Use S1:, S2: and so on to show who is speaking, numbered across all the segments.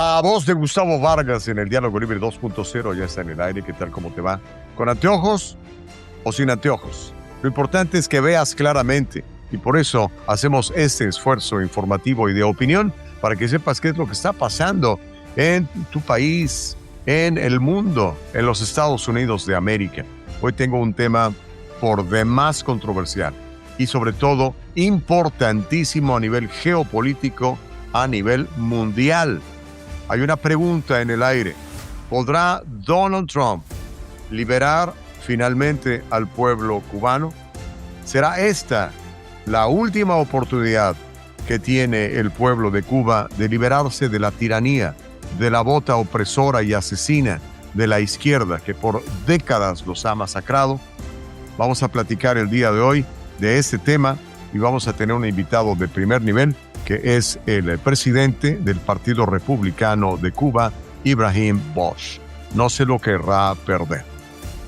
S1: La voz de Gustavo Vargas en el Diálogo Libre 2.0 ya está en el aire. ¿Qué tal? ¿Cómo te va? ¿Con anteojos o sin anteojos? Lo importante es que veas claramente y por eso hacemos este esfuerzo informativo y de opinión para que sepas qué es lo que está pasando en tu país, en el mundo, en los Estados Unidos de América. Hoy tengo un tema por demás controversial y sobre todo importantísimo a nivel geopolítico, a nivel mundial. Hay una pregunta en el aire. ¿Podrá Donald Trump liberar finalmente al pueblo cubano? ¿Será esta la última oportunidad que tiene el pueblo de Cuba de liberarse de la tiranía, de la bota opresora y asesina de la izquierda que por décadas los ha masacrado? Vamos a platicar el día de hoy de este tema y vamos a tener un invitado de primer nivel que es el presidente del Partido Republicano de Cuba, Ibrahim Bosch. No se lo querrá perder.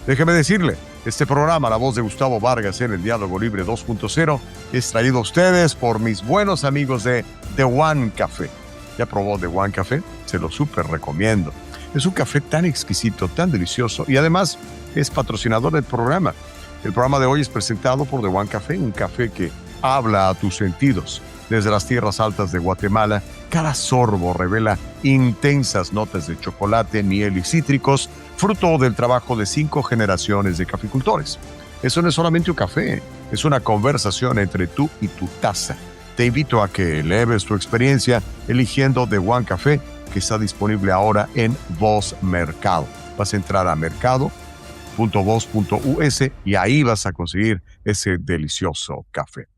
S1: Déjeme decirle, este programa, La Voz de Gustavo Vargas en el Diálogo Libre 2.0, es traído a ustedes por mis buenos amigos de The One Café. ¿Ya probó The One Café? Se lo súper recomiendo. Es un café tan exquisito, tan delicioso y además es patrocinador del programa. El programa de hoy es presentado por The One Café, un café que habla a tus sentidos. Desde las tierras altas de Guatemala, cada sorbo revela intensas notas de chocolate, miel y cítricos, fruto del trabajo de 5 generaciones de caficultores. Eso no es solamente un café, es una conversación entre tú y tu taza. Te invito a que eleves tu experiencia eligiendo The One Café, que está disponible ahora en Voz Mercado. Vas a entrar a mercado.voz.us y ahí vas a conseguir ese delicioso café.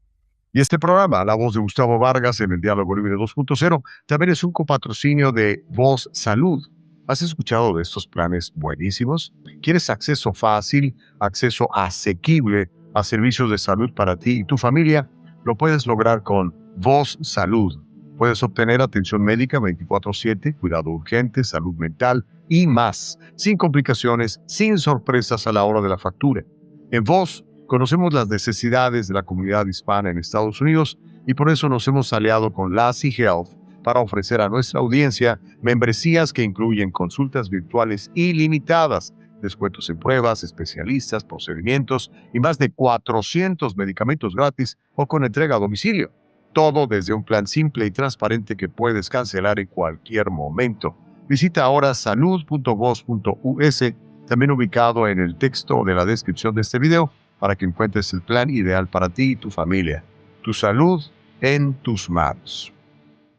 S1: Y este programa, La Voz de Gustavo Vargas en el Diálogo Libre 2.0, también es un copatrocinio de Voz Salud. ¿Has escuchado de estos planes buenísimos? ¿Quieres acceso fácil, acceso asequible a servicios de salud para ti y tu familia? Lo puedes lograr con Voz Salud. Puedes obtener atención médica 24/7, cuidado urgente, salud mental y más, sin complicaciones, sin sorpresas a la hora de la factura. En Voz conocemos las necesidades de la comunidad hispana en Estados Unidos y por eso nos hemos aliado con Lassie Health para ofrecer a nuestra audiencia membresías que incluyen consultas virtuales ilimitadas, descuentos en pruebas, especialistas, procedimientos y más de 400 medicamentos gratis o con entrega a domicilio. Todo desde un plan simple y transparente que puedes cancelar en cualquier momento. Visita ahora salud.voz.us, también ubicado en el texto de la descripción de este video, para que encuentres el plan ideal para ti y tu familia. Tu salud en tus manos.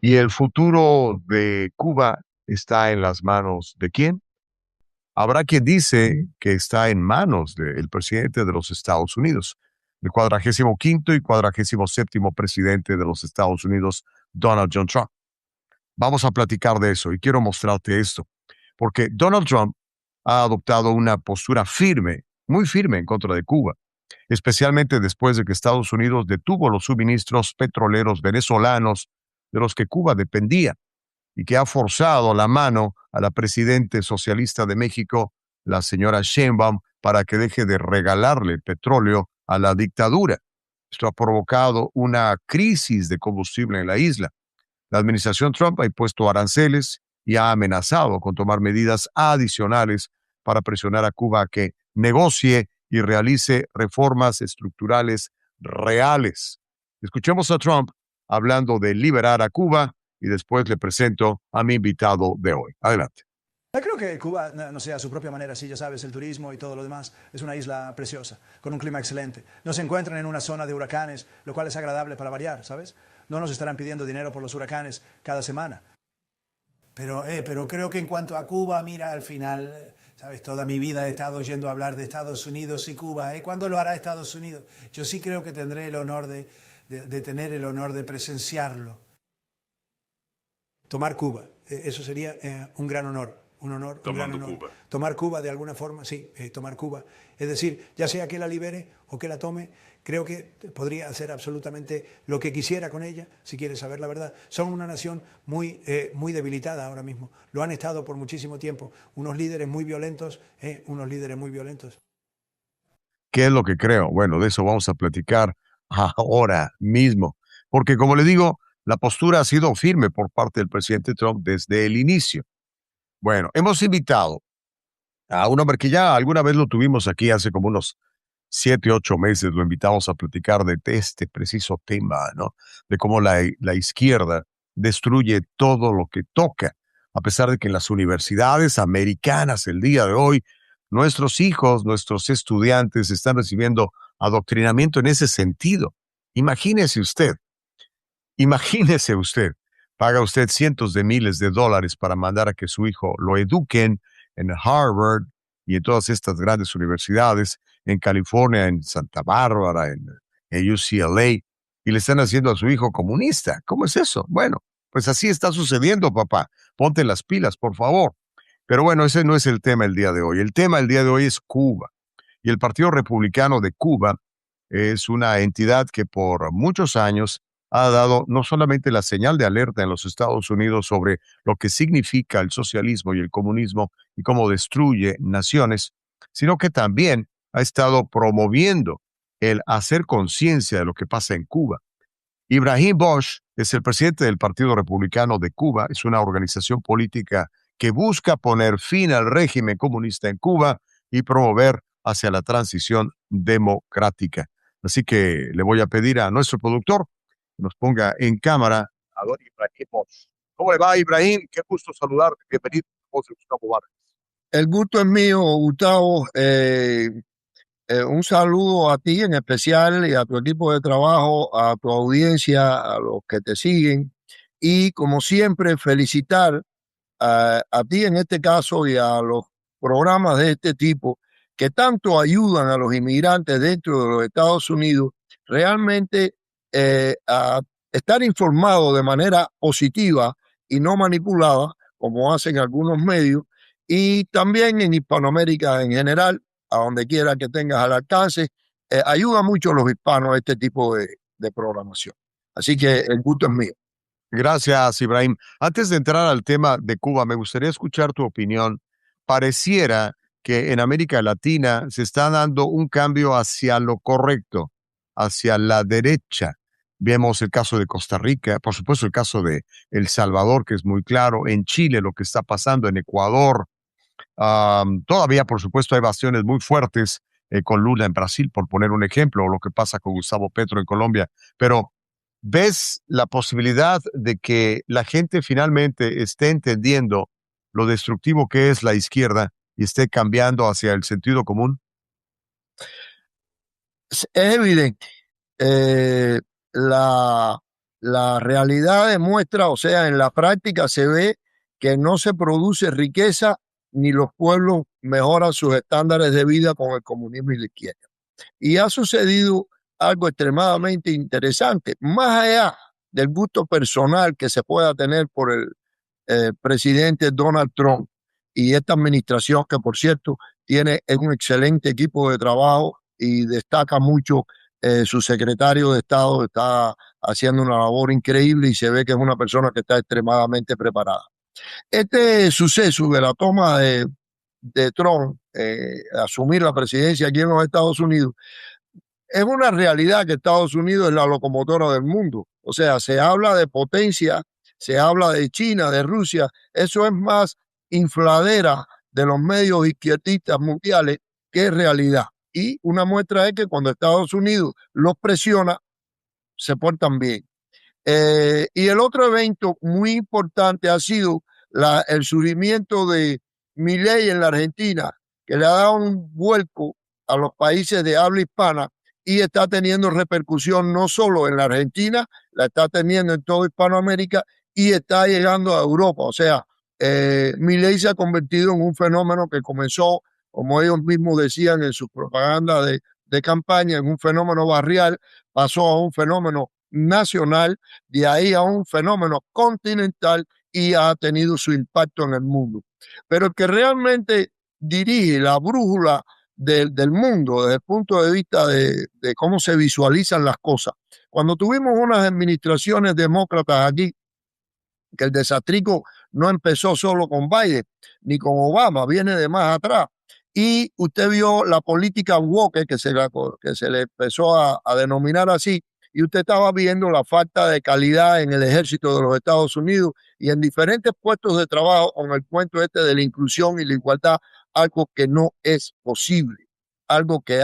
S1: ¿Y el futuro de Cuba está en las manos de quién? Habrá quien dice que está en manos del presidente de los Estados Unidos, el 45º y 47º presidente de los Estados Unidos, Donald John Trump. Vamos a platicar de eso y quiero mostrarte esto, porque Donald Trump ha adoptado una postura firme, muy firme en contra de Cuba, especialmente después de que Estados Unidos detuvo los suministros petroleros venezolanos de los que Cuba dependía y que ha forzado la mano a la presidenta socialista de México, la señora Sheinbaum, para que deje de regalarle petróleo a la dictadura. Esto ha provocado una crisis de combustible en la isla. La administración Trump ha impuesto aranceles y ha amenazado con tomar medidas adicionales para presionar a Cuba a que negocie y realice reformas estructurales reales. Escuchemos a Trump hablando de liberar a Cuba y después le presento a mi invitado de hoy. Adelante.
S2: Yo creo que Cuba, no sé, a su propia manera, sí, ya sabes, el turismo y todo lo demás, es una isla preciosa, con un clima excelente. No se encuentran en una zona de huracanes, lo cual es agradable para variar, ¿sabes? No nos estarán pidiendo dinero por los huracanes cada semana.
S3: Pero creo que en cuanto a Cuba, mira, al final, ¿sabes? Toda mi vida he estado oyendo hablar de Estados Unidos y Cuba. ¿Cuándo lo hará Estados Unidos? Yo sí creo que tendré el honor de tener el honor de presenciarlo.
S2: Tomar Cuba, eso sería un gran honor. Un honor,
S4: Tomando
S2: un gran honor.
S4: Cuba.
S2: Tomar Cuba de alguna forma, sí, tomar Cuba. Es decir, ya sea que la libere o que la tome, creo que podría hacer absolutamente lo que quisiera con ella, si quiere saber la verdad. Son una nación muy debilitada ahora mismo. Lo han estado por muchísimo tiempo. Unos líderes muy violentos.
S1: ¿Qué es lo que creo? Bueno, de eso vamos a platicar ahora mismo. Porque como le digo, La postura ha sido firme por parte del presidente Trump desde el inicio. Bueno, hemos invitado a un hombre que ya alguna vez lo tuvimos aquí hace como unos 7, 8 meses, lo invitamos a platicar de este preciso tema, ¿no? De cómo la izquierda destruye todo lo que toca, a pesar de que en las universidades americanas el día de hoy, nuestros hijos, nuestros estudiantes están recibiendo adoctrinamiento en ese sentido. Imagínese usted, imagínese usted, paga usted cientos de miles de dólares para mandar a que su hijo lo eduquen en Harvard y en todas estas grandes universidades, en California, en Santa Bárbara, en UCLA, y le están haciendo a su hijo comunista. ¿Cómo es eso? Bueno, pues así está sucediendo, papá. Ponte las pilas, por favor. Pero bueno, ese no es el tema el día de hoy. El tema el día de hoy es Cuba. Y el Partido Republicano de Cuba es una entidad que por muchos años ha dado no solamente la señal de alerta en los Estados Unidos sobre lo que significa el socialismo y el comunismo y cómo destruye naciones, sino que también ha estado promoviendo el hacer conciencia de lo que pasa en Cuba. Ibrahim Bosch es el presidente del Partido Republicano de Cuba, es una organización política que busca poner fin al régimen comunista en Cuba y promover hacia la transición democrática. Así que le voy a pedir a nuestro productor que nos ponga en cámara a don Ibrahim Bosch. ¿Cómo le va, Ibrahim? Qué gusto saludarte. Bienvenido a Voz de Gustavo Vargas.
S4: El gusto es mío, Gustavo. Un saludo a ti en especial y a tu equipo de trabajo, a tu audiencia, a los que te siguen. Y como siempre, felicitar a ti en este caso y a los programas de este tipo que tanto ayudan a los inmigrantes dentro de los Estados Unidos realmente a estar informados de manera positiva y no manipulada, como hacen algunos medios, y también en Hispanoamérica en general, a donde quiera que tengas al alcance, ayuda mucho a los hispanos a este tipo de programación. Así que el gusto es mío.
S1: Gracias, Ibrahim. Antes de entrar al tema de Cuba, me gustaría escuchar tu opinión. Pareciera que en América Latina se está dando un cambio hacia lo correcto, hacia la derecha. Vemos el caso de Costa Rica, por supuesto el caso de El Salvador, que es muy claro, en Chile lo que está pasando, en Ecuador. Todavía, por supuesto, hay bastiones muy fuertes con Lula en Brasil, por poner un ejemplo, o lo que pasa con Gustavo Petro en Colombia. Pero ¿ves la posibilidad de que la gente finalmente esté entendiendo lo destructivo que es la izquierda y esté cambiando hacia el sentido común?
S4: Es evidente. Eh, la, la realidad demuestra, o sea, en la práctica se ve que no se produce riqueza ni los pueblos mejoran sus estándares de vida con el comunismo y la izquierda. Y ha sucedido algo extremadamente interesante, más allá del gusto personal que se pueda tener por el presidente Donald Trump y esta administración que, por cierto, tiene un excelente equipo de trabajo y destaca mucho su secretario de Estado, está haciendo una labor increíble y se ve que es una persona que está extremadamente preparada. Este suceso de la toma de Trump, asumir la presidencia aquí en los Estados Unidos, es una realidad que Estados Unidos es la locomotora del mundo. O sea, se habla de potencia, se habla de China, de Rusia. Eso es más infladera de los medios izquierdistas mundiales que realidad. Y una muestra es que cuando Estados Unidos los presiona, se portan bien. Y el otro evento muy importante ha sido el surgimiento de Milei en la Argentina, que le ha dado un vuelco a los países de habla hispana y está teniendo repercusión no solo en la Argentina, la está teniendo en toda Hispanoamérica y está llegando a Europa. O sea, Milei se ha convertido en un fenómeno que comenzó, como ellos mismos decían en su propaganda de campaña, en un fenómeno barrial, pasó a un fenómeno nacional, de ahí a un fenómeno continental y ha tenido su impacto en el mundo. Pero el que realmente dirige la brújula del mundo desde el punto de vista de cómo se visualizan las cosas. Cuando tuvimos unas administraciones demócratas aquí, que el desastrico no empezó solo con Biden ni con Obama, viene de más atrás. Y usted vio la política woke, que se le empezó a denominar así, y usted estaba viendo la falta de calidad en el ejército de los Estados Unidos y en diferentes puestos de trabajo con el cuento este de la inclusión y la igualdad, algo que no es posible, algo que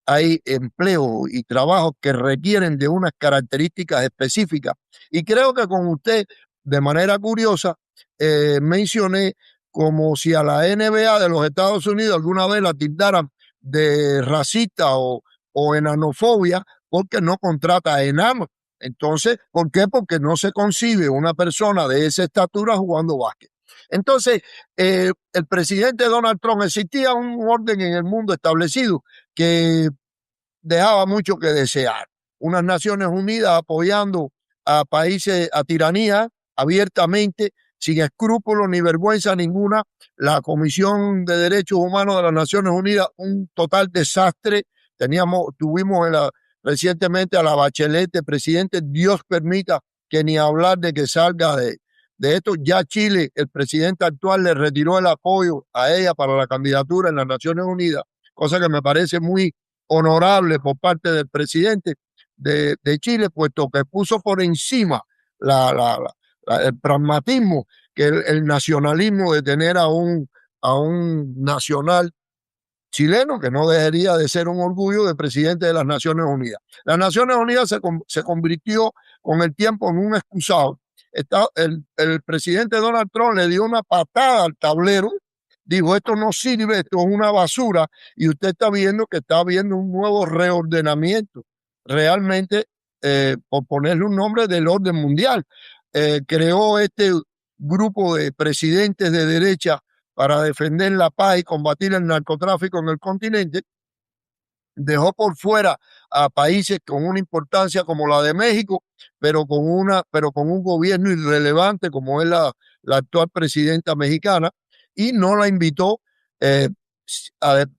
S4: hay empleos y trabajos que requieren de unas características específicas. Y creo que con usted, de manera curiosa, mencioné como si a la NBA de los Estados Unidos alguna vez la tildaran de racista o enanofobia porque no contrata enanos. Entonces, ¿por qué? Porque no se concibe una persona de esa estatura jugando básquet. Entonces, el presidente Donald Trump, existía un orden en el mundo establecido que dejaba mucho que desear. Unas Naciones Unidas apoyando a países, a tiranía abiertamente, sin escrúpulos ni vergüenza ninguna. La Comisión de Derechos Humanos de las Naciones Unidas, un total desastre. Tuvimos recientemente a la Bachelet de presidente. Dios permita que ni hablar de que salga de esto. Ya Chile, el presidente actual, le retiró el apoyo a ella para la candidatura en las Naciones Unidas, cosa que me parece muy honorable por parte del presidente de Chile, puesto que puso por encima el pragmatismo que el nacionalismo de tener a un nacional chileno que no debería de ser un orgullo de presidente de las Naciones Unidas. Las Naciones Unidas se convirtió con el tiempo en un excusado. El presidente Donald Trump le dio una patada al tablero, dijo, esto no sirve, esto es una basura, y usted está viendo que está habiendo un nuevo reordenamiento, realmente, por ponerle un nombre, del orden mundial. Creó este grupo de presidentes de derecha para defender la paz y combatir el narcotráfico en el continente. Dejó por fuera a países con una importancia como la de México, pero con un gobierno irrelevante como es la actual presidenta mexicana, y no la invitó,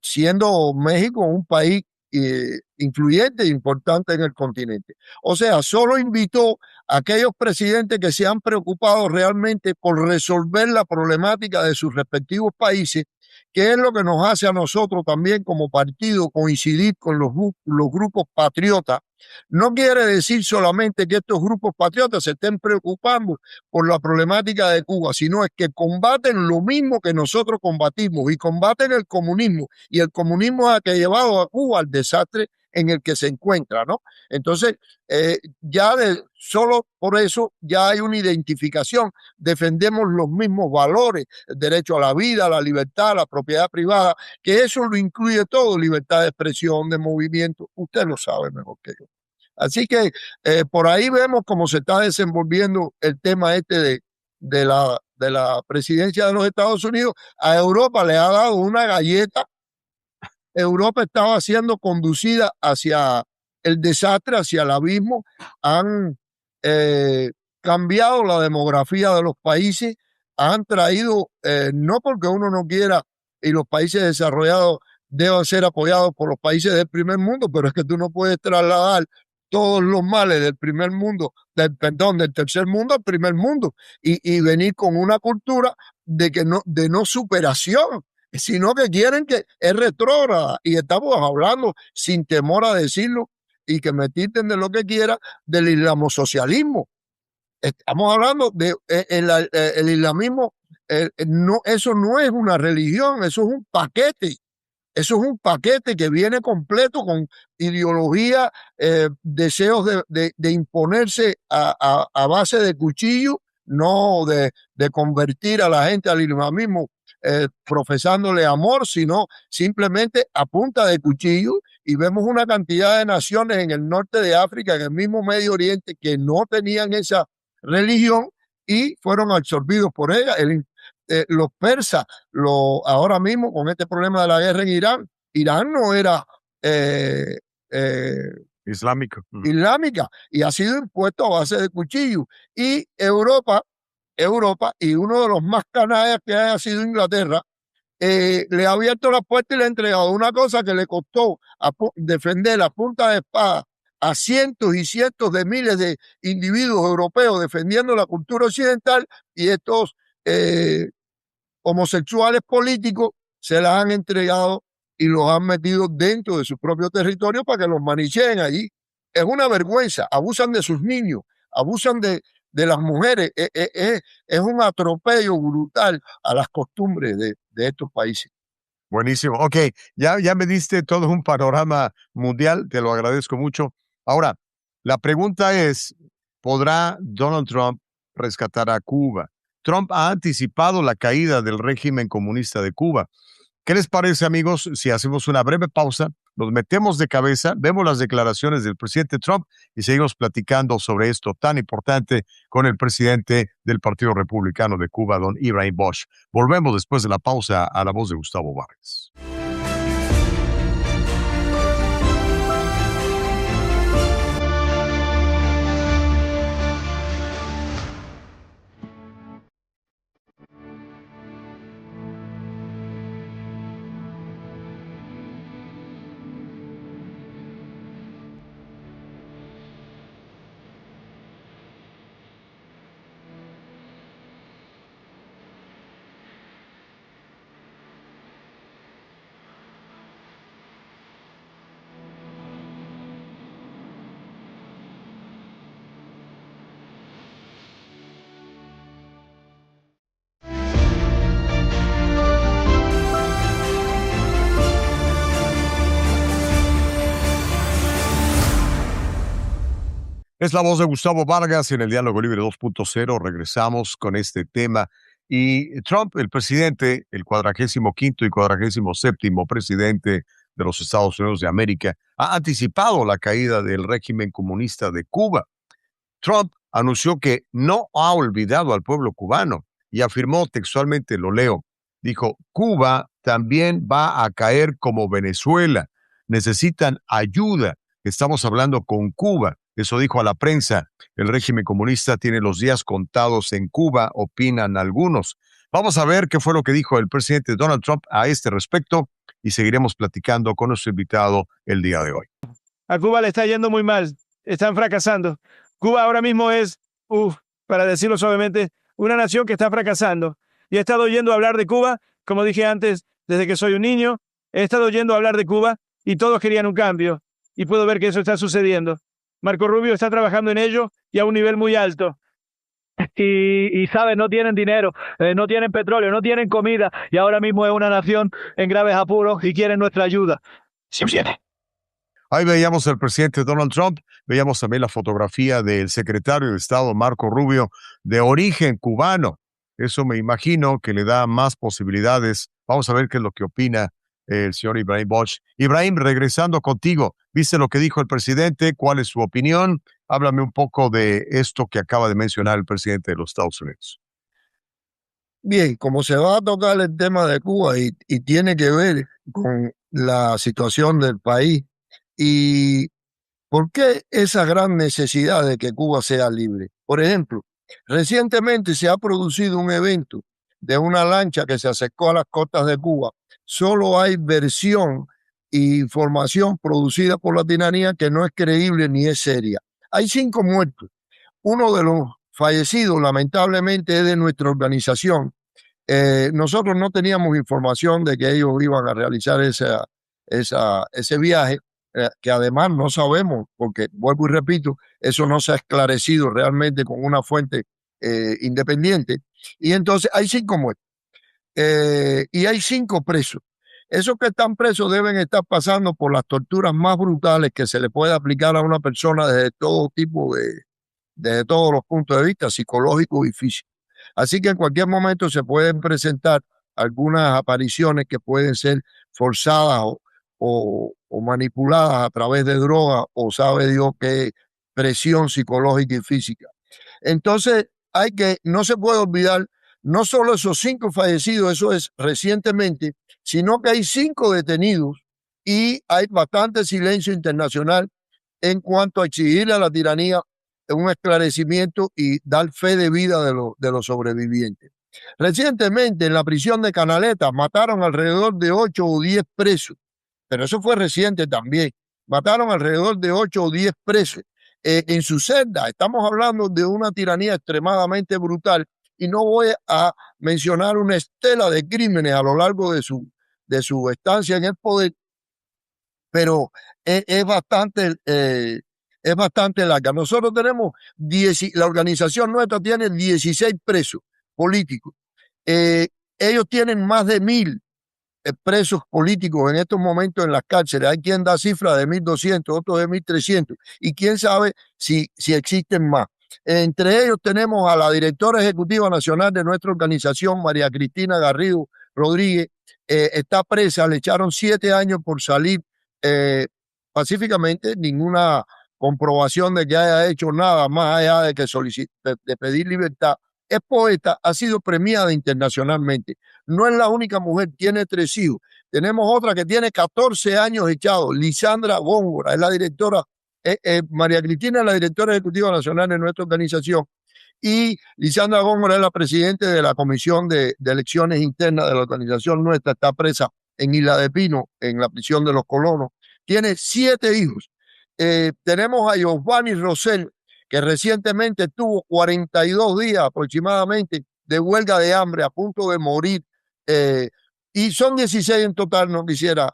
S4: siendo México un país influyente e importante en el continente. O sea, solo invitó a aquellos presidentes que se han preocupado realmente por resolver la problemática de sus respectivos países, que es lo que nos hace a nosotros también como partido coincidir con los grupos patriotas. No quiere decir solamente que estos grupos patriotas se estén preocupando por la problemática de Cuba, sino es que combaten lo mismo que nosotros combatimos y combaten el comunismo. Y el comunismo es el que ha llevado a Cuba al desastre en el que se encuentra, ¿no? Entonces, solo por eso ya hay una identificación. Defendemos los mismos valores, el derecho a la vida, a la libertad, a la propiedad privada, que eso lo incluye todo, libertad de expresión, de movimiento. Usted lo sabe mejor que yo. Así que por ahí vemos cómo se está desenvolviendo el tema este de la presidencia de los Estados Unidos. A Europa le ha dado una galleta. Europa estaba siendo conducida hacia el desastre, hacia el abismo. Han cambiado la demografía de los países, han traído, no porque uno no quiera y los países desarrollados deban ser apoyados por los países del primer mundo, pero es que tú no puedes trasladar todos los males del primer mundo, del tercer mundo al primer mundo, y venir con una cultura de no superación, sino que quieren que es retrógrada. Y estamos hablando, sin temor a decirlo, y que me tilden de lo que quiera, del islamosocialismo. Estamos hablando de el islamismo. No, eso no es una religión, eso es un paquete. Eso es un paquete que viene completo con ideología, deseos de imponerse a base de cuchillo, no de convertir a la gente al islamismo profesándole amor, sino simplemente a punta de cuchillo. Y vemos una cantidad de naciones en el norte de África, en el mismo Medio Oriente, que no tenían esa religión y fueron absorbidos por ella. Los persas, ahora mismo con este problema de la guerra en Irán, Irán no era
S1: islámica
S4: y ha sido impuesto a base de cuchillo. Y Europa, y uno de los más canallas que ha sido Inglaterra, le ha abierto la puerta y le ha entregado una cosa que le costó defender a punta de espada a cientos y cientos de miles de individuos europeos defendiendo la cultura occidental, y estos homosexuales políticos se las han entregado y los han metido dentro de su propio territorio para que los manicheen allí. es una vergüenza. Abusan de sus niños, abusan de las mujeres. Es un atropello brutal a las costumbres de estos países.
S1: Buenísimo. Ok, ya me diste todo un panorama mundial, te lo agradezco mucho. Ahora, la pregunta es, ¿podrá Donald Trump rescatar a Cuba? Trump ha anticipado la caída del régimen comunista de Cuba. ¿Qué les parece, amigos, si hacemos una breve pausa, nos metemos de cabeza, vemos las declaraciones del presidente Trump y seguimos platicando sobre esto tan importante con el presidente del Partido Republicano de Cuba, don Ibrahim Bosch? Volvemos después de la pausa a la voz de Gustavo Vargas. Es la voz de Gustavo Vargas en el Diálogo Libre 2.0. Regresamos con este tema. Y Trump, el presidente, el 45º y 47º presidente de los Estados Unidos de América, ha anticipado la caída del régimen comunista de Cuba. Trump anunció que no ha olvidado al pueblo cubano y afirmó textualmente, lo leo, dijo, Cuba también va a caer como Venezuela. Necesitan ayuda. Estamos hablando con Cuba. Eso dijo a la prensa. El régimen comunista tiene los días contados en Cuba, opinan algunos. Vamos a ver qué fue lo que dijo el presidente Donald Trump a este respecto y seguiremos platicando con nuestro invitado el día de hoy.
S5: A Cuba le está yendo muy mal. Están fracasando. Cuba ahora mismo es, para decirlo suavemente, una nación que está fracasando. Y he estado oyendo hablar de Cuba, como dije antes, desde que soy un niño. He estado oyendo hablar de Cuba y todos querían un cambio. Y puedo ver que eso está sucediendo. Marco Rubio está trabajando en ello y a un nivel muy alto. Y ¿sabes? No tienen dinero, no tienen petróleo, no tienen comida. Y ahora mismo es una nación en graves apuros y quieren nuestra ayuda. Sí, viene.
S1: Ahí veíamos al presidente Donald Trump, veíamos también la fotografía del secretario de Estado Marco Rubio, de origen cubano. Eso me imagino que le da más posibilidades. Vamos a ver qué es lo que opina el señor Ibrahim Bosch. Ibrahim, regresando contigo, ¿viste lo que dijo el presidente? ¿Cuál es su opinión? Háblame un poco de esto que acaba de mencionar el presidente de los Estados Unidos.
S4: Bien, como se va a tocar el tema de Cuba y tiene que ver con la situación del país, ¿y por qué esa gran necesidad de que Cuba sea libre? Por ejemplo, recientemente se ha producido un evento de una lancha que se acercó a las costas de Cuba. Solo hay versión e información producida por la tiranía que no es creíble ni es seria. Hay 5 muertos. Uno de los fallecidos, lamentablemente, es de nuestra organización. Nosotros no teníamos información de que ellos iban a realizar ese viaje, que además no sabemos, porque vuelvo y repito, eso no se ha esclarecido realmente con una fuente independiente. Y entonces hay 5 muertos y hay 5 presos. Esos que están presos deben estar pasando por las torturas más brutales que se le puede aplicar a una persona desde todo tipo desde todos los puntos de vista, psicológico y físico. Así que en cualquier momento se pueden presentar algunas apariciones que pueden ser forzadas o manipuladas a través de drogas o sabe Dios qué presión psicológica y física. Entonces no se puede olvidar no solo esos 5 fallecidos, eso es recientemente, sino que hay 5 detenidos y hay bastante silencio internacional en cuanto a exigirle a la tiranía un esclarecimiento y dar fe de vida de los sobrevivientes. Recientemente en la prisión de Canaleta mataron alrededor de 8 o 10 presos, pero eso fue reciente también. Mataron alrededor de 8 o 10 presos en su celda. Estamos hablando de una tiranía extremadamente brutal y no voy a mencionar una estela de crímenes a lo largo de su estancia en el poder, pero es bastante es bastante larga. Nosotros tenemos, la organización nuestra tiene 16 presos políticos. Ellos tienen más de 1.000 presos políticos en estos momentos en las cárceles. Hay quien da cifras de 1.200, otros de 1.300, y quién sabe si existen más. Entre ellos tenemos a la directora ejecutiva nacional de nuestra organización, María Cristina Garrido Rodríguez. Está presa, le echaron 7 años por salir pacíficamente, ninguna comprobación de que haya hecho nada más allá de que de pedir libertad. Es poeta, ha sido premiada internacionalmente. No es la única mujer, tiene 3 hijos. Tenemos otra que tiene 14 años echado, Lisandra Góngora, es la directora. María Cristina es la directora ejecutiva nacional de nuestra organización, y Lisandra Góngora es la presidenta de la Comisión de Elecciones Internas de la organización nuestra. Está presa en Isla de Pino, en la prisión de los colonos. Tiene 7 hijos. Tenemos a Giovanni Rosell, que recientemente estuvo 42 días aproximadamente de huelga de hambre, a punto de morir. Y son 16 en total, no quisiera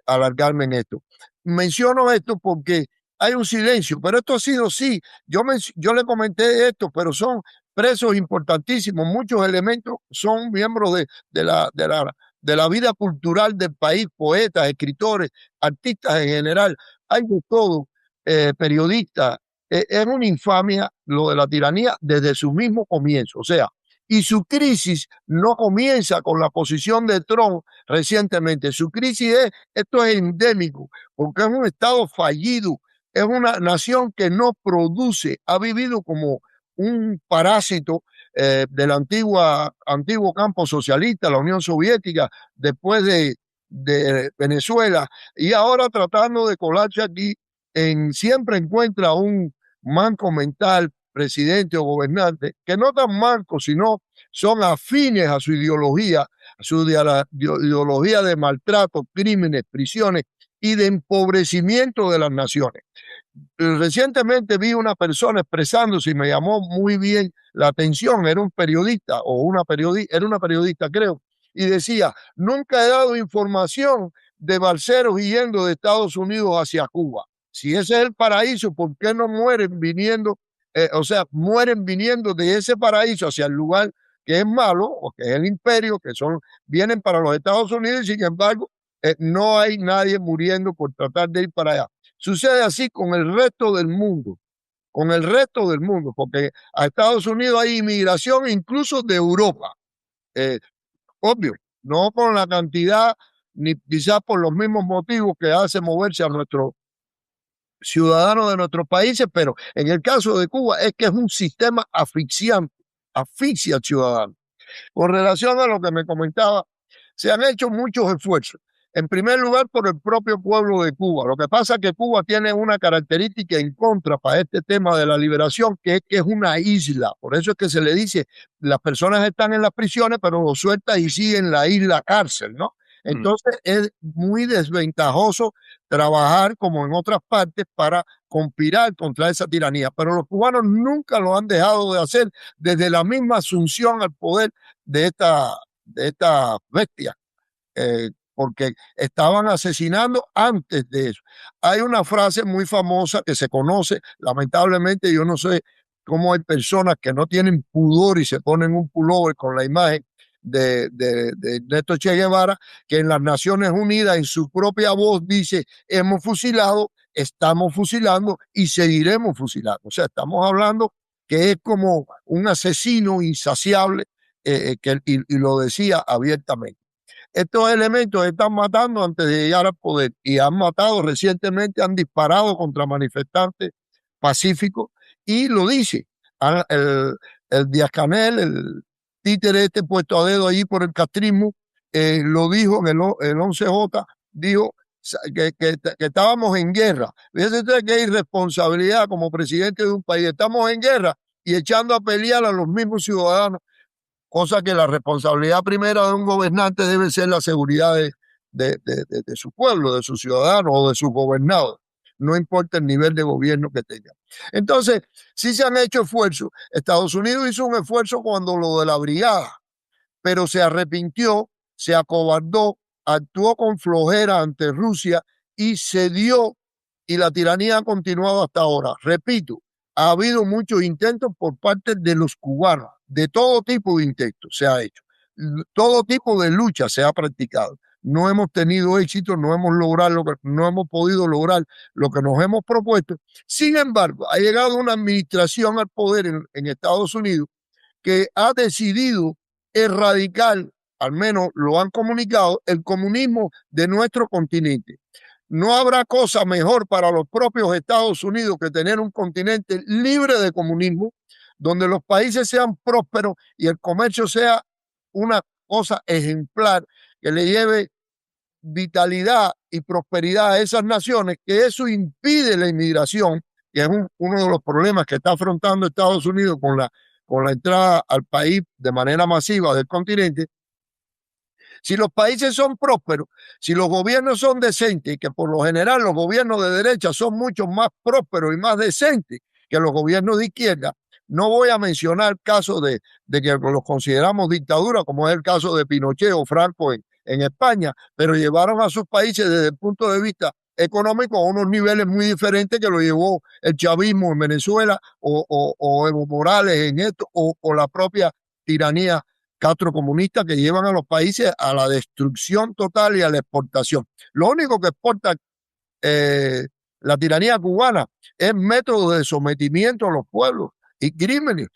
S4: alargarme en esto. Menciono esto porque hay un silencio, pero esto ha sido, sí, yo le comenté esto, pero son presos importantísimos. Muchos elementos son miembros de la vida cultural del país, poetas, escritores, artistas en general. Hay de todo, periodistas. Es una infamia lo de la tiranía desde su mismo comienzo. O sea, y su crisis no comienza con la posición de Trump recientemente. Su crisis esto es endémico, porque es un Estado fallido, es una nación que no produce, ha vivido como un parásito del antiguo campo socialista, la Unión Soviética, después de Venezuela, y ahora tratando de colarse aquí, siempre encuentra un manco mental, presidente o gobernante, que no tan mancos, sino son afines a su ideología de maltrato, crímenes, prisiones y de empobrecimiento de las naciones. Recientemente vi una persona expresándose y me llamó muy bien la atención. Era un periodista era una periodista, creo, y decía: nunca he dado información de balseros yendo de Estados Unidos hacia Cuba. Si ese es el paraíso, ¿por qué no mueren viniendo? Mueren viniendo de ese paraíso hacia el lugar que es malo, o que es el imperio, vienen para los Estados Unidos, y sin embargo no hay nadie muriendo por tratar de ir para allá. Sucede así con el resto del mundo, porque a Estados Unidos hay inmigración incluso de Europa. Obvio, no con la cantidad, ni quizás por los mismos motivos que hace moverse a nuestros ciudadanos de nuestros países, pero en el caso de Cuba es que es un sistema asfixiante, asfixia al ciudadano. Con relación a lo que me comentaba, se han hecho muchos esfuerzos. En primer lugar, por el propio pueblo de Cuba. Lo que pasa es que Cuba tiene una característica en contra para este tema de la liberación, que es una isla. Por eso es que se le dice, las personas están en las prisiones, pero lo sueltas y siguen la isla cárcel, ¿no? Entonces es muy desventajoso trabajar como en otras partes para conspirar contra esa tiranía. Pero los cubanos nunca lo han dejado de hacer desde la misma asunción al poder de esta bestia. Porque estaban asesinando antes de eso. Hay una frase muy famosa que se conoce, lamentablemente yo no sé cómo hay personas que no tienen pudor y se ponen un pullover con la imagen de Ernesto Che Guevara, que en las Naciones Unidas en su propia voz dice: hemos fusilado, estamos fusilando y seguiremos fusilando. O sea, estamos hablando que es como un asesino insaciable, y lo decía abiertamente. Estos elementos están matando antes de llegar al poder, y han matado recientemente, han disparado contra manifestantes pacíficos, y lo dice el Díaz-Canel, el títere puesto a dedo allí por el castrismo, lo dijo en el 11J, dijo que estábamos en guerra. Fíjese usted qué irresponsabilidad como presidente de un país. Estamos en guerra y echando a pelear a los mismos ciudadanos, cosa que la responsabilidad primera de un gobernante debe ser la seguridad de su pueblo, de sus ciudadanos o de sus gobernados, no importa el nivel de gobierno que tengan. Entonces, sí se han hecho esfuerzos. Estados Unidos hizo un esfuerzo cuando lo de la brigada, pero se arrepintió, se acobardó, actuó con flojera ante Rusia y cedió y la tiranía ha continuado hasta ahora. Repito, ha habido muchos intentos por parte de los cubanos, de todo tipo de intentos se ha hecho, todo tipo de lucha se ha practicado. No hemos tenido éxito, no hemos podido lograr lo que nos hemos propuesto. Sin embargo, ha llegado una administración al poder en Estados Unidos que ha decidido erradicar, al menos lo han comunicado, el comunismo de nuestro continente. No habrá cosa mejor para los propios Estados Unidos que tener un continente libre de comunismo, donde los países sean prósperos y el comercio sea una cosa ejemplar que le lleve vitalidad y prosperidad a esas naciones, que eso impide la inmigración, que es uno de los problemas que está afrontando Estados Unidos con la entrada al país de manera masiva del continente. Si los países son prósperos, si los gobiernos son decentes, que por lo general los gobiernos de derecha son mucho más prósperos y más decentes que los gobiernos de izquierda, no voy a mencionar casos de que los consideramos dictadura, como es el caso de Pinochet o Franco en España, pero llevaron a sus países desde el punto de vista económico a unos niveles muy diferentes que lo llevó el chavismo en Venezuela o Evo Morales en esto o la propia tiranía castrocomunistas que llevan a los países a la destrucción total y a la exportación. Lo único que exporta la tiranía cubana es métodos de sometimiento a los pueblos y crímenes.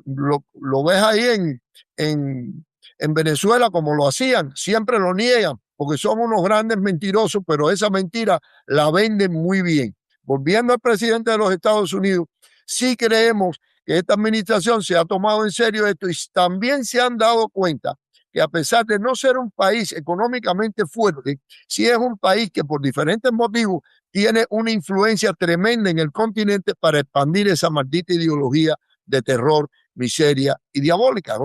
S4: Lo ves ahí en Venezuela como lo hacían, siempre lo niegan porque son unos grandes mentirosos, pero esa mentira la venden muy bien. Volviendo al presidente de los Estados Unidos, sí creemos que esta administración se ha tomado en serio esto y también se han dado cuenta que a pesar de no ser un país económicamente fuerte, sí es un país que por diferentes motivos tiene una influencia tremenda en el continente para expandir esa maldita ideología de terror, miseria y diabólica.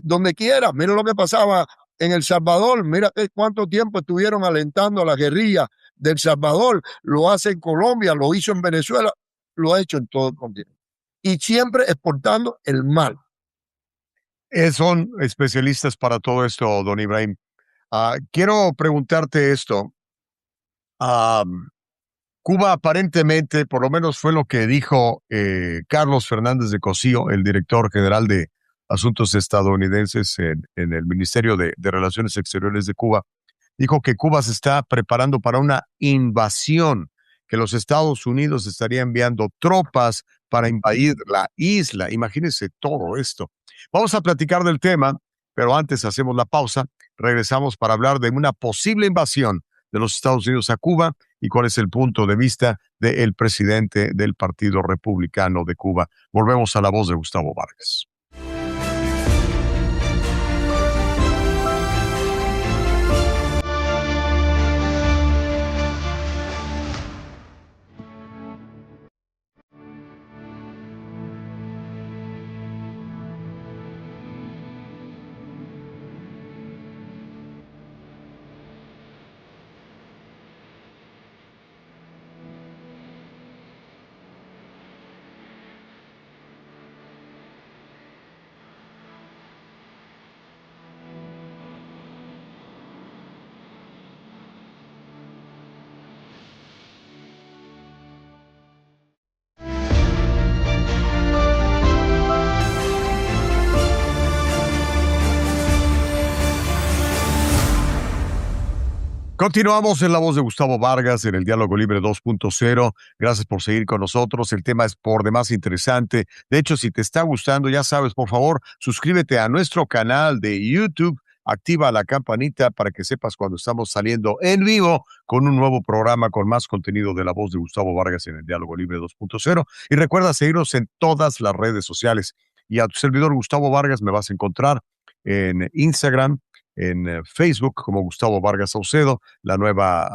S4: Donde quiera, mira lo que pasaba en El Salvador, mira cuánto tiempo estuvieron alentando a la guerrilla del Salvador, lo hace en Colombia, lo hizo en Venezuela, lo ha hecho en todo el continente. Y siempre exportando el mal.
S1: Son especialistas para todo esto, don Ibrahim. Quiero preguntarte esto. Cuba aparentemente, por lo menos fue lo que dijo Carlos Fernández de Cosío, el director general de Asuntos Estadounidenses en el Ministerio de Relaciones Exteriores de Cuba, dijo que Cuba se está preparando para una invasión, que los Estados Unidos estaría enviando tropas para invadir la isla. Imagínense todo esto. Vamos a platicar del tema, pero antes hacemos la pausa. Regresamos para hablar de una posible invasión de los Estados Unidos a Cuba y cuál es el punto de vista del presidente del Partido Republicano de Cuba. Volvemos a la voz de Gustavo Vargas. Continuamos en la voz de Gustavo Vargas en el Diálogo Libre 2.0. Gracias por seguir con nosotros. El tema es por demás interesante. De hecho, si te está gustando, ya sabes, por favor, suscríbete a nuestro canal de YouTube. Activa la campanita para que sepas cuando estamos saliendo en vivo con un nuevo programa con más contenido de la voz de Gustavo Vargas en el Diálogo Libre 2.0. Y recuerda seguirnos en todas las redes sociales. Y a tu servidor Gustavo Vargas me vas a encontrar en Instagram, en Facebook como Gustavo Vargas Saucedo, la nueva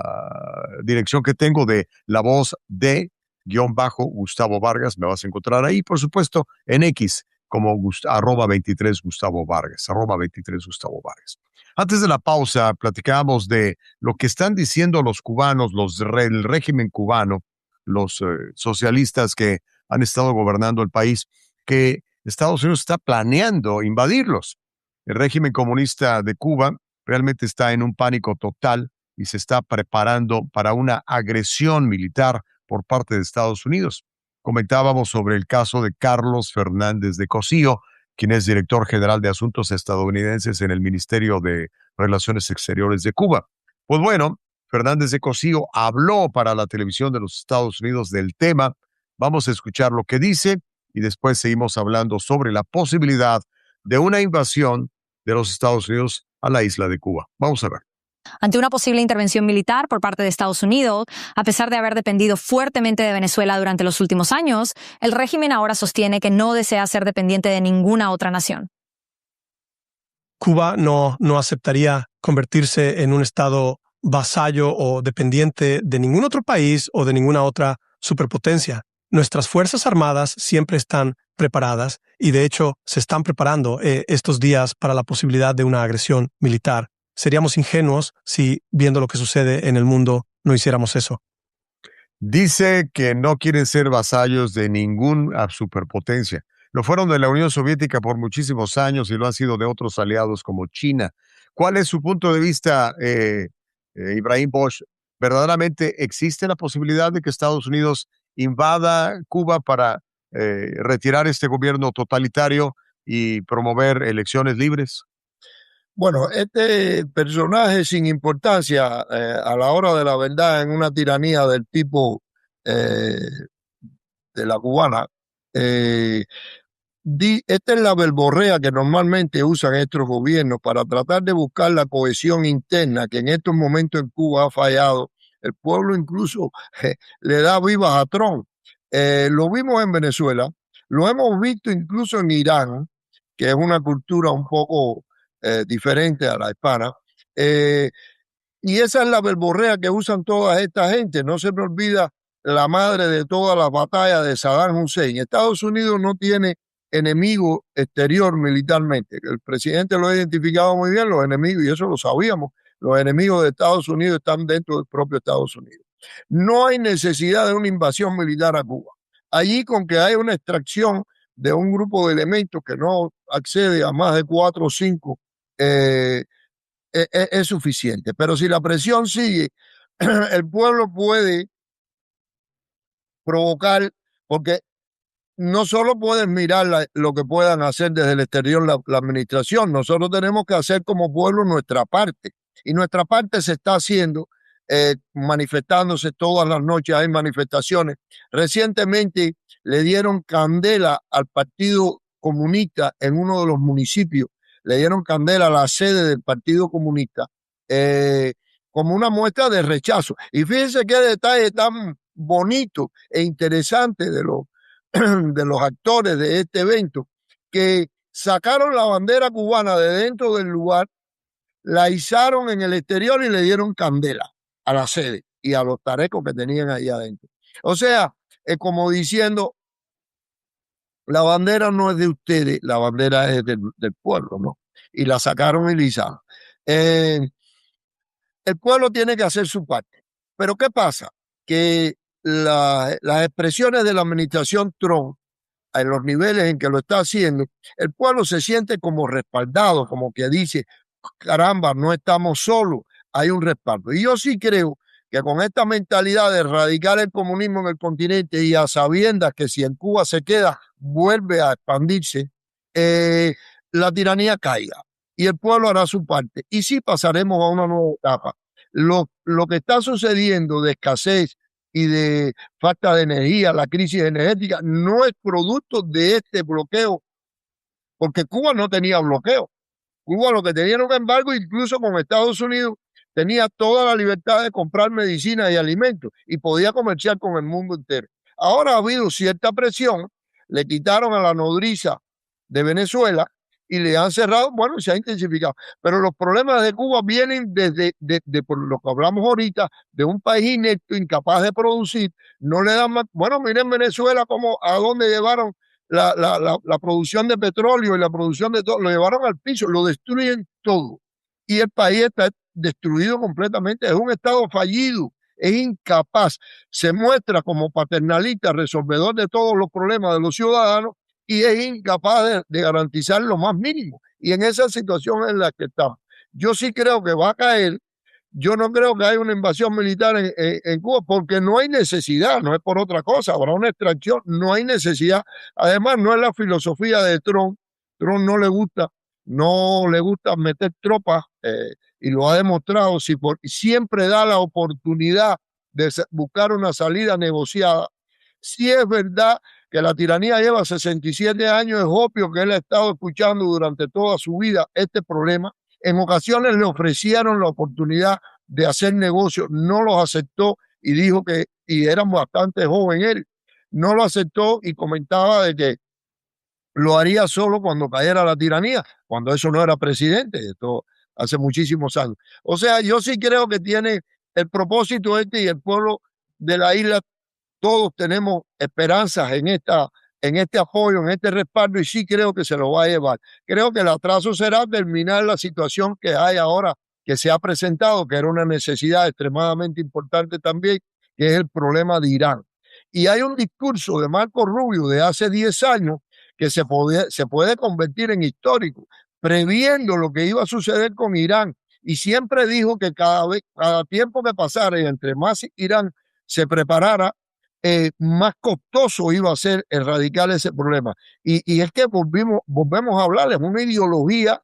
S1: dirección que tengo de la voz de _Gustavo Vargas, me vas a encontrar ahí, por supuesto, en X como @23 Gustavo Vargas, @23 Gustavo Vargas. Antes de la pausa, platicábamos de lo que están diciendo los cubanos, el régimen cubano, los socialistas que han estado gobernando el país, que Estados Unidos está planeando invadirlos. El régimen comunista de Cuba realmente está en un pánico total y se está preparando para una agresión militar por parte de Estados Unidos. Comentábamos sobre el caso de Carlos Fernández de Cosío, quien es director general de Asuntos Estadounidenses en el Ministerio de Relaciones Exteriores de Cuba. Pues bueno, Fernández de Cosío habló para la televisión de los Estados Unidos del tema. Vamos a escuchar lo que dice y después seguimos hablando sobre la posibilidad de una invasión de los Estados Unidos a la isla de Cuba. Vamos a ver.
S6: Ante una posible intervención militar por parte de Estados Unidos, a pesar de haber dependido fuertemente de Venezuela durante los últimos años, el régimen ahora sostiene que no desea ser dependiente de ninguna otra nación.
S7: Cuba no aceptaría convertirse en un estado vasallo o dependiente de ningún otro país o de ninguna otra superpotencia. Nuestras Fuerzas Armadas siempre están preparadas y de hecho se están preparando estos días para la posibilidad de una agresión militar. Seríamos ingenuos si, viendo lo que sucede en el mundo, no hiciéramos eso.
S1: Dice que no quieren ser vasallos de ninguna superpotencia. Lo fueron de la Unión Soviética por muchísimos años y lo han sido de otros aliados como China. ¿Cuál es su punto de vista, Ibrahim Bosch? ¿Verdaderamente existe la posibilidad de que Estados Unidos invada Cuba para retirar este gobierno totalitario y promover elecciones libres?
S4: Bueno, este personaje sin importancia a la hora de la verdad en una tiranía del tipo de la cubana, esta es la verborrea que normalmente usan estos gobiernos para tratar de buscar la cohesión interna que en estos momentos en Cuba ha fallado. El pueblo incluso le da vivas a Trump. Lo vimos en Venezuela, lo hemos visto incluso en Irán, que es una cultura un poco diferente a la hispana. Y esa es la verborrea que usan toda esta gente. No se me olvida la madre de todas las batallas de Saddam Hussein. Estados Unidos no tiene enemigo exterior militarmente. El presidente lo ha identificado muy bien, los enemigos, y eso lo sabíamos. Los enemigos de Estados Unidos están dentro del propio Estados Unidos. No hay necesidad de una invasión militar a Cuba. Allí, con que haya una extracción de un grupo de elementos que no accede a más de 4 o 5, es suficiente. Pero si la presión sigue, el pueblo puede provocar, porque no solo pueden mirar lo que puedan hacer desde el exterior la administración, nosotros tenemos que hacer como pueblo nuestra parte. Y nuestra parte se está haciendo, manifestándose todas las noches, hay manifestaciones. Recientemente le dieron candela al Partido Comunista en uno de los municipios, le dieron candela a la sede del Partido Comunista como una muestra de rechazo. Y fíjense qué detalle tan bonito e interesante de los actores de este evento, que sacaron la bandera cubana de dentro del lugar, la izaron en el exterior y le dieron candela a la sede y a los tarecos que tenían ahí adentro. O sea, es como diciendo, la bandera no es de ustedes, la bandera es del pueblo, ¿no? Y la sacaron y la izaron. El pueblo tiene que hacer su parte. Pero ¿qué pasa? Que las expresiones de la administración Trump, en los niveles en que lo está haciendo, el pueblo se siente como respaldado, como que dice, caramba, no estamos solos, hay un respaldo. Y yo sí creo que con esta mentalidad de erradicar el comunismo en el continente y a sabiendas que si en Cuba se queda, vuelve a expandirse, la tiranía caiga y el pueblo hará su parte. Y sí pasaremos a una nueva etapa. Lo que está sucediendo de escasez y de falta de energía, la crisis energética, no es producto de este bloqueo, porque Cuba no tenía bloqueo. Cuba lo que tenía era un embargo, incluso con Estados Unidos, tenía toda la libertad de comprar medicinas y alimentos y podía comerciar con el mundo entero. Ahora ha habido cierta presión, le quitaron a la nodriza de Venezuela y le han cerrado, bueno, se ha intensificado. Pero los problemas de Cuba vienen desde por lo que hablamos ahorita, de un país inepto, incapaz de producir, no le dan más. Bueno, miren Venezuela como a dónde llevaron la producción de petróleo y la producción de todo, lo llevaron al piso, lo destruyen todo. Y el país está destruido completamente, es un estado fallido, es incapaz, se muestra como paternalista, resolvedor de todos los problemas de los ciudadanos y es incapaz de garantizar lo más mínimo. Y en esa situación en la que estamos, yo sí creo que va a caer. yo no creo que haya una invasión militar en Cuba porque no hay necesidad, no es por otra cosa, habrá una extracción, no hay necesidad. Además, no es la filosofía de Trump. Trump no le gusta meter tropas y lo ha demostrado. Siempre da la oportunidad de buscar una salida negociada. Si es verdad que la tiranía lleva 67 años, es obvio que él ha estado escuchando durante toda su vida este problema. En ocasiones le ofrecieron la oportunidad de hacer negocios, no los aceptó y dijo que, y era bastante joven él, no lo aceptó y comentaba de que lo haría solo cuando cayera la tiranía, cuando eso no era presidente, esto hace muchísimos años. O sea, yo sí creo que tiene el propósito y el pueblo de la isla, todos tenemos esperanzas en este apoyo, en este respaldo, y sí creo que se lo va a llevar. Creo que el atraso será terminar la situación que hay ahora, que se ha presentado, que era una necesidad extremadamente importante también, que es el problema de Irán. Y hay un discurso de Marco Rubio de hace 10 años que se puede convertir en histórico, previendo lo que iba a suceder con Irán. Y siempre dijo que cada tiempo que pasara y entre más Irán se preparara, más costoso iba a ser erradicar ese problema. Y es que volvemos a hablar, es una ideología,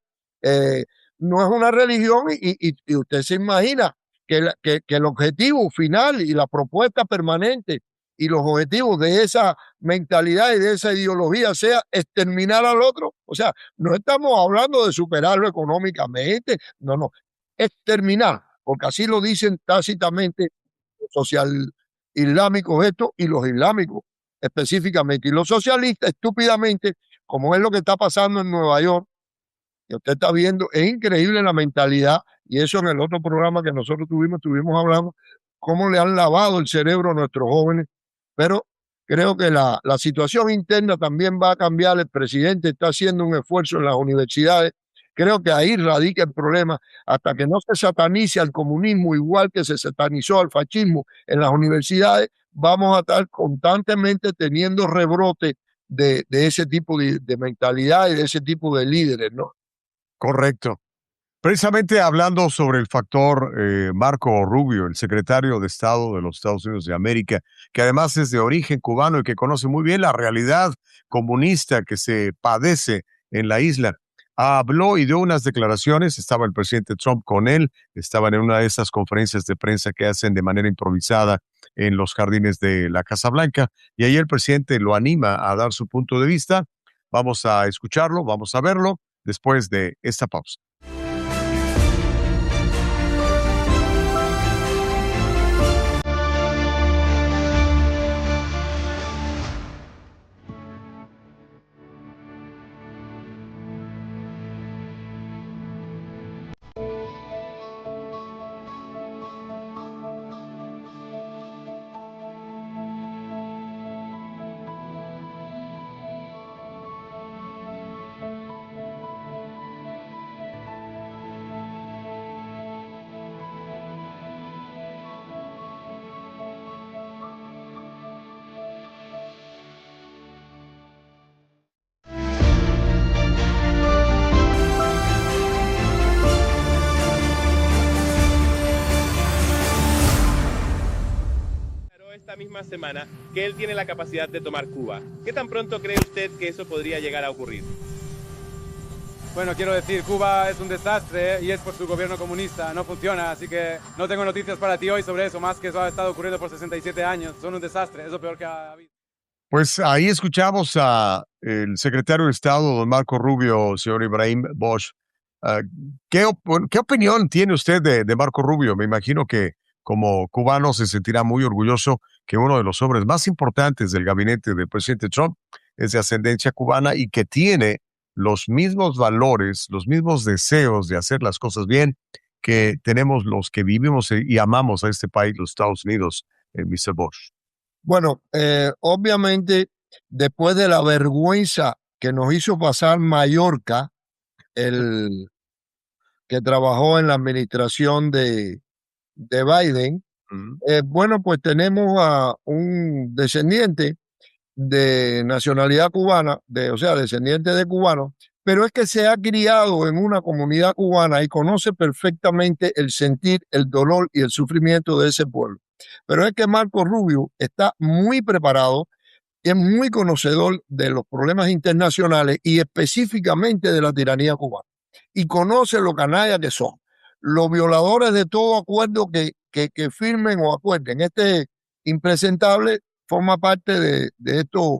S4: no es una religión, y usted se imagina que el objetivo final y la propuesta permanente y los objetivos de esa mentalidad y de esa ideología sea exterminar al otro. O sea, no estamos hablando de superarlo económicamente, no, exterminar, porque así lo dicen tácitamente los social islámicos estos y los islámicos específicamente. Y los socialistas, estúpidamente, como es lo que está pasando en Nueva York, que usted está viendo, es increíble la mentalidad, y eso en el otro programa que nosotros estuvimos hablando, cómo le han lavado el cerebro a nuestros jóvenes, pero creo que la situación interna también va a cambiar. El presidente está haciendo un esfuerzo en las universidades. Creo que ahí radica el problema. Hasta que no se satanice al comunismo igual que se satanizó al fascismo en las universidades, vamos a estar constantemente teniendo rebrotes de ese tipo de mentalidad y de ese tipo de líderes, ¿no?
S1: Correcto. Precisamente hablando sobre el factor Marco Rubio, el secretario de Estado de los Estados Unidos de América, que además es de origen cubano y que conoce muy bien la realidad comunista que se padece en la isla, habló y dio unas declaraciones. Estaba el presidente Trump con él, estaban en una de esas conferencias de prensa que hacen de manera improvisada en los jardines de la Casa Blanca, y ahí el presidente lo anima a dar su punto de vista. Vamos a escucharlo, vamos a verlo después de esta pausa.
S8: Esta misma semana que él tiene la capacidad de tomar Cuba. ¿Qué tan pronto cree usted que eso podría llegar a ocurrir?
S9: Bueno, quiero decir, Cuba es un desastre y es por su gobierno comunista, no funciona, así que no tengo noticias para ti hoy sobre eso, más que eso ha estado ocurriendo por 67 años, son un desastre, es lo peor que ha habido.
S1: Pues ahí escuchamos a el secretario de Estado, don Marco Rubio, señor Ibrahim Bosch. ¿Qué opinión tiene usted de Marco Rubio? Me imagino que como cubano se sentirá muy orgulloso que uno de los hombres más importantes del gabinete del presidente Trump es de ascendencia cubana y que tiene los mismos valores, los mismos deseos de hacer las cosas bien que tenemos los que vivimos y amamos a este país, los Estados Unidos, Mr. Bosch.
S4: Bueno, obviamente, después de la vergüenza que nos hizo pasar Mallorca, el que trabajó en la administración de Biden, bueno, pues tenemos a un descendiente de nacionalidad cubana, o sea, descendiente de cubanos, pero es que se ha criado en una comunidad cubana y conoce perfectamente el sentir, el dolor y el sufrimiento de ese pueblo. Pero es que Marco Rubio está muy preparado y es muy conocedor de los problemas internacionales y específicamente de la tiranía cubana. Y conoce lo canalla que son, los violadores de todo acuerdo que firmen o acuerden. Este impresentable forma parte de estos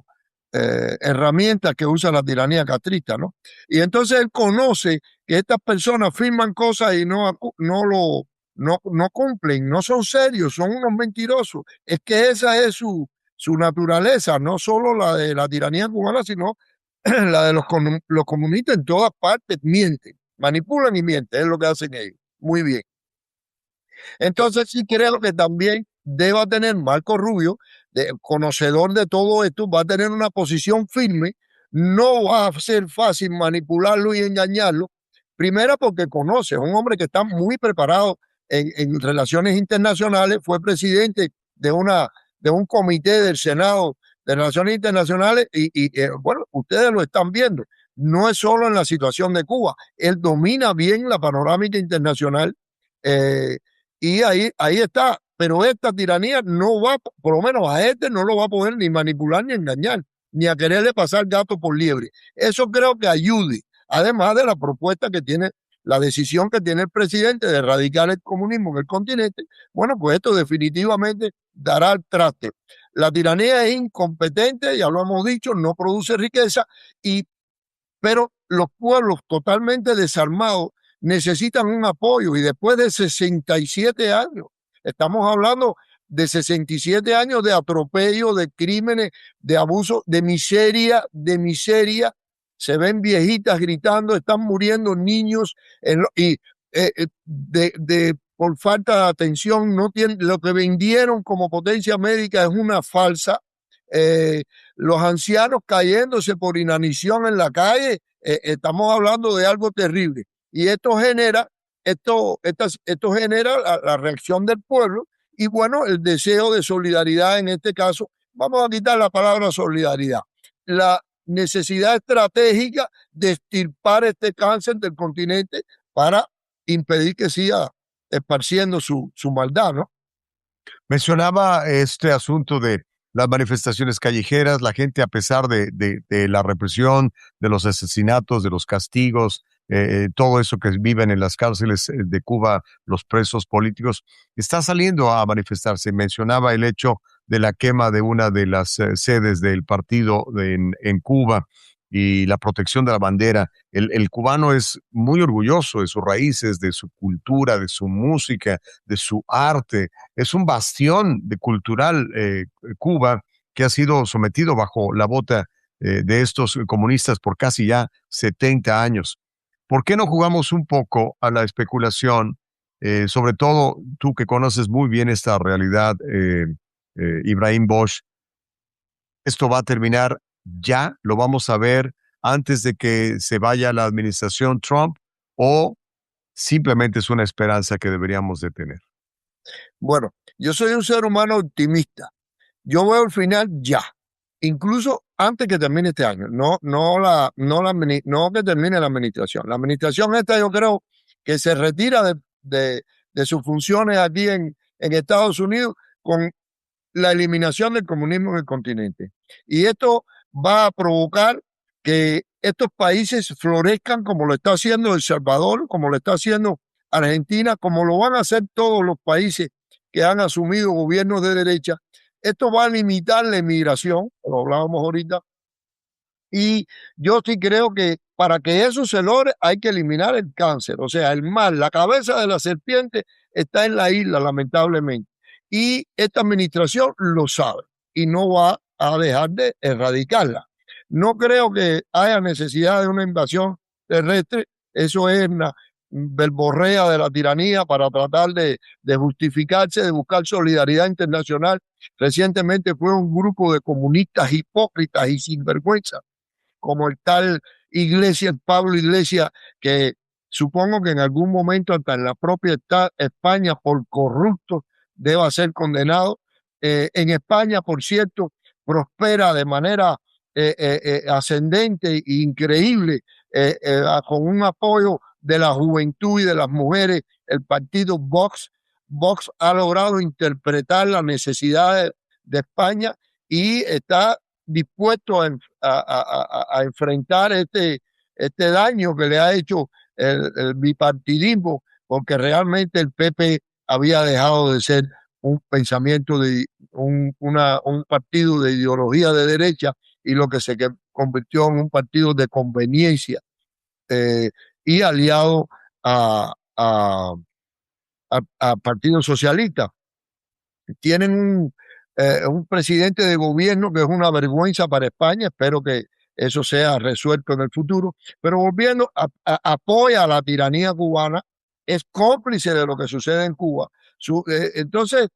S4: herramientas que usa la tiranía castrista, ¿no? Y entonces él conoce que estas personas firman cosas y no cumplen, no son serios, son unos mentirosos. Es que esa es su naturaleza, no solo la de la tiranía cubana, sino la de los comunistas en todas partes. Mienten, manipulan y mienten, es lo que hacen ellos. Muy bien. Entonces sí creo que también deba tener Marco Rubio, conocedor de todo esto, va a tener una posición firme, no va a ser fácil manipularlo y engañarlo, primero porque conoce, es un hombre que está muy preparado en relaciones internacionales, fue presidente de un comité del Senado de Relaciones Internacionales y bueno, ustedes lo están viendo, no es solo en la situación de Cuba, él domina bien la panorámica internacional, y ahí está. Pero esta tiranía no va, por lo menos a este no lo va a poder ni manipular ni engañar, ni a quererle pasar gato por liebre. Eso creo que ayude, además de la propuesta que tiene, la decisión que tiene el presidente de erradicar el comunismo en el continente. Bueno, pues esto definitivamente dará al traste. La tiranía es incompetente, ya lo hemos dicho, no produce riqueza, pero los pueblos totalmente desarmados necesitan un apoyo y después de 67 años, estamos hablando de 67 años de atropello, de crímenes, de abuso, de miseria, se ven viejitas gritando, están muriendo niños por falta de atención, no tienen, lo que vendieron como potencia médica es una falsa, los ancianos cayéndose por inanición en la calle, estamos hablando de algo terrible. Y esto genera la reacción del pueblo y bueno, el deseo de solidaridad en este caso. Vamos a quitar la palabra solidaridad. La necesidad estratégica de extirpar este cáncer del continente para impedir que siga esparciendo su maldad, ¿no?
S1: Mencionaba este asunto de las manifestaciones callejeras, la gente a pesar de la represión, de los asesinatos, de los castigos, todo eso que viven en las cárceles de Cuba, los presos políticos, está saliendo a manifestarse. Mencionaba el hecho de la quema de una de las sedes del partido en Cuba y la protección de la bandera. El cubano es muy orgulloso de sus raíces, de su cultura, de su música, de su arte. Es un bastión cultural Cuba que ha sido sometido bajo la bota de estos comunistas por casi ya 70 años. ¿Por qué no jugamos un poco a la especulación? Sobre todo tú que conoces muy bien esta realidad, Ibrahim Bosch. ¿Esto va a terminar ya? ¿Lo vamos a ver antes de que se vaya la administración Trump? ¿O simplemente es una esperanza que deberíamos de tener?
S4: Bueno, yo soy un ser humano optimista. Yo veo el final ya, incluso antes que termine este año, no que termine la administración. La administración esta yo creo que se retira de sus funciones aquí en Estados Unidos con la eliminación del comunismo en el continente. Y esto va a provocar que estos países florezcan como lo está haciendo El Salvador, como lo está haciendo Argentina, como lo van a hacer todos los países que han asumido gobiernos de derecha. Esto va a limitar la inmigración, lo hablábamos ahorita, y yo sí creo que para que eso se logre hay que eliminar el cáncer, o sea, el mal, la cabeza de la serpiente está en la isla, lamentablemente, y esta administración lo sabe y no va a dejar de erradicarla. No creo que haya necesidad de una invasión terrestre, eso es una verborrea de la tiranía para tratar de justificarse, de buscar solidaridad internacional. Recientemente fue un grupo de comunistas hipócritas y sinvergüenza, como el tal Iglesias, Pablo Iglesias, que supongo que en algún momento hasta en la propia España por corrupto deba ser condenado. En España, por cierto, prospera de manera ascendente e increíble con un apoyo de la juventud y de las mujeres, el partido Vox ha logrado interpretar las necesidades de España y está dispuesto a enfrentar este daño que le ha hecho el bipartidismo, porque realmente el PP había dejado de ser un pensamiento de un partido de ideología de derecha y lo que se convirtió en un partido de conveniencia y aliado a Partido Socialista. Tienen un presidente de gobierno que es una vergüenza para España. Espero que eso sea resuelto en el futuro. Pero volviendo, apoya a la tiranía cubana, es cómplice de lo que sucede en Cuba. Entonces,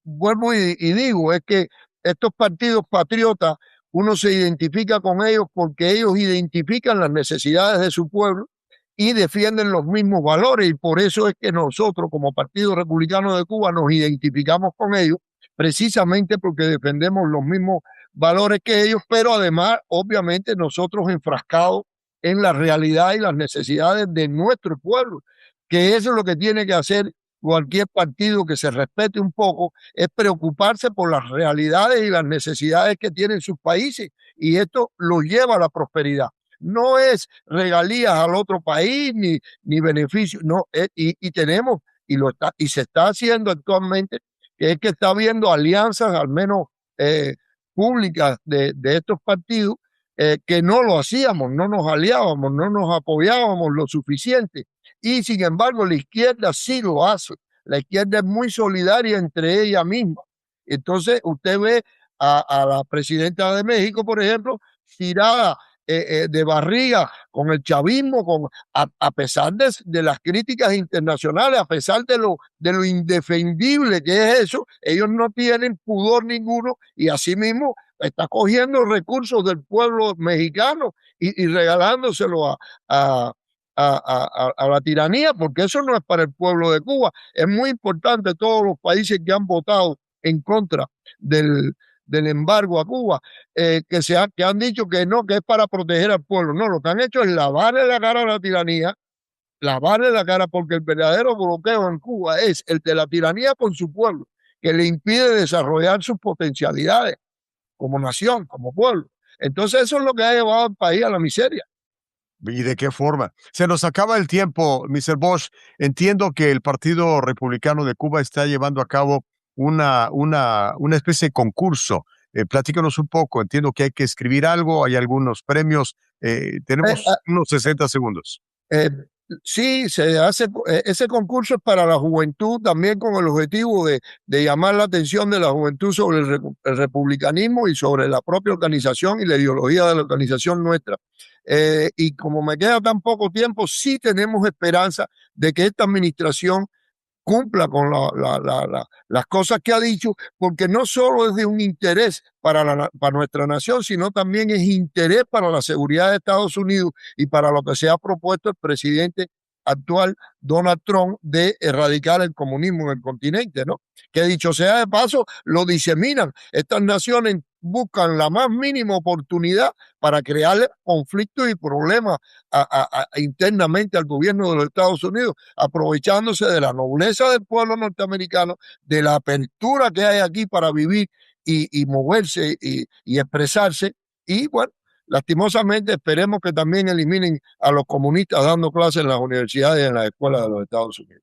S4: vuelvo y digo, es que estos partidos patriotas, uno se identifica con ellos porque ellos identifican las necesidades de su pueblo y defienden los mismos valores, y por eso es que nosotros como Partido Republicano de Cuba nos identificamos con ellos, precisamente porque defendemos los mismos valores que ellos, pero además obviamente nosotros enfrascados en la realidad y las necesidades de nuestro pueblo, que eso es lo que tiene que hacer cualquier partido que se respete un poco, es preocuparse por las realidades y las necesidades que tienen sus países, y esto los lleva a la prosperidad. No es regalías al otro país ni beneficios, no, y tenemos, y se está haciendo actualmente, que es que está habiendo alianzas, al menos públicas, de estos partidos, que no lo hacíamos, no nos aliábamos, no nos apoyábamos lo suficiente, y sin embargo la izquierda sí lo hace. La izquierda es muy solidaria entre ella misma. Entonces usted ve a la presidenta de México, por ejemplo, tirada de barriga con el chavismo, a pesar de las críticas internacionales, a pesar de lo indefendible que es eso, ellos no tienen pudor ninguno, y así mismo está cogiendo recursos del pueblo mexicano y regalándoselo a la tiranía, porque eso no es para el pueblo de Cuba. Es muy importante todos los países que han votado en contra del embargo a Cuba, que han dicho que no, que es para proteger al pueblo. No, lo que han hecho es lavarle la cara a la tiranía, lavarle la cara, porque el verdadero bloqueo en Cuba es el de la tiranía con su pueblo, que le impide desarrollar sus potencialidades como nación, como pueblo. Entonces eso es lo que ha llevado al país a la miseria.
S1: ¿Y de qué forma? Se nos acaba el tiempo, Mr. Bosch. Entiendo que el Partido Republicano de Cuba está llevando a cabo una especie de concurso. Platícanos un poco. Entiendo que hay que escribir algo, hay algunos premios. Tenemos unos 60 segundos.
S4: Sí, se hace ese concurso es para la juventud, también con el objetivo de llamar la atención de la juventud sobre el republicanismo y sobre la propia organización y la ideología de la organización nuestra. Y como me queda tan poco tiempo, sí tenemos esperanza de que esta administración cumpla con las cosas que ha dicho, porque no solo es de un interés para nuestra nación, sino también es interés para la seguridad de Estados Unidos y para lo que se ha propuesto el presidente actual, Donald Trump, de erradicar el comunismo en el continente, ¿no? Que dicho sea de paso, lo diseminan. Estas naciones buscan la más mínima oportunidad para crear conflictos y problemas internamente al gobierno de los Estados Unidos, aprovechándose de la nobleza del pueblo norteamericano, de la apertura que hay aquí para vivir y moverse y expresarse. Y bueno, lastimosamente esperemos que también eliminen a los comunistas dando clases en las universidades y en las escuelas de los Estados Unidos.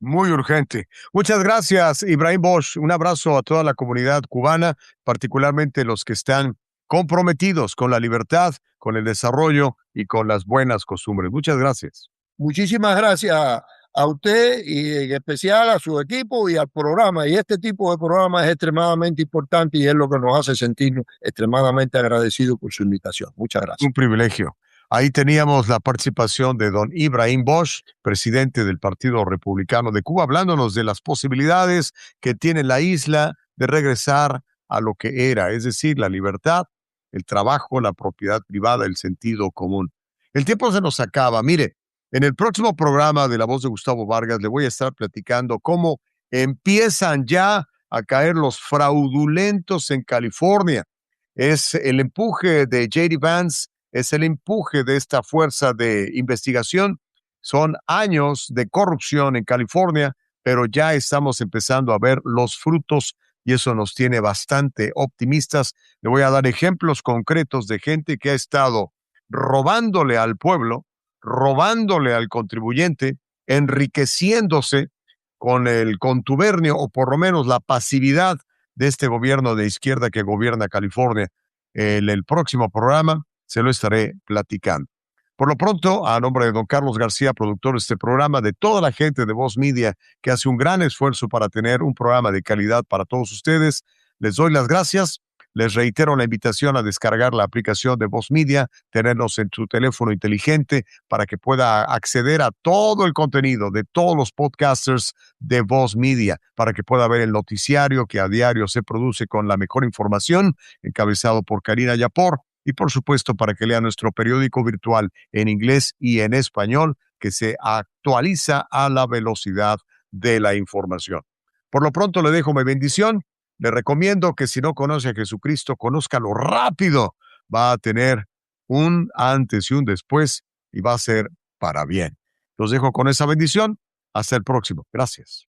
S1: Muy urgente. Muchas gracias, Ibrahim Bosch. Un abrazo a toda la comunidad cubana, particularmente los que están comprometidos con la libertad, con el desarrollo y con las buenas costumbres. Muchas gracias.
S4: Muchísimas gracias a usted y en especial a su equipo y al programa. Y este tipo de programa es extremadamente importante y es lo que nos hace sentirnos extremadamente agradecidos por su invitación. Muchas gracias.
S1: Un privilegio. Ahí teníamos la participación de don Ibrahim Bosch, presidente del Partido Republicano de Cuba, hablándonos de las posibilidades que tiene la isla de regresar a lo que era, es decir, la libertad, el trabajo, la propiedad privada, el sentido común. El tiempo se nos acaba. Mire, en el próximo programa de La Voz de Gustavo Vargas le voy a estar platicando cómo empiezan ya a caer los fraudulentos en California. Es el empuje de J.D. Vance es el empuje de esta fuerza de investigación. Son años de corrupción en California, pero ya estamos empezando a ver los frutos y eso nos tiene bastante optimistas. Le voy a dar ejemplos concretos de gente que ha estado robándole al pueblo, robándole al contribuyente, enriqueciéndose con el contubernio o por lo menos la pasividad de este gobierno de izquierda que gobierna California. En el próximo programa se lo estaré platicando. Por lo pronto, a nombre de don Carlos García, productor de este programa, de toda la gente de Voz Media que hace un gran esfuerzo para tener un programa de calidad para todos ustedes, les doy las gracias. Les reitero la invitación a descargar la aplicación de Voz Media, tenernos en su teléfono inteligente para que pueda acceder a todo el contenido de todos los podcasters de Voz Media, para que pueda ver el noticiario que a diario se produce con la mejor información, encabezado por Karina Yapor, y por supuesto para que lea nuestro periódico virtual en inglés y en español, que se actualiza a la velocidad de la información. Por lo pronto le dejo mi bendición. Le recomiendo que si no conoce a Jesucristo, conózcalo rápido. Va a tener un antes y un después y va a ser para bien. Los dejo con esa bendición. Hasta el próximo. Gracias.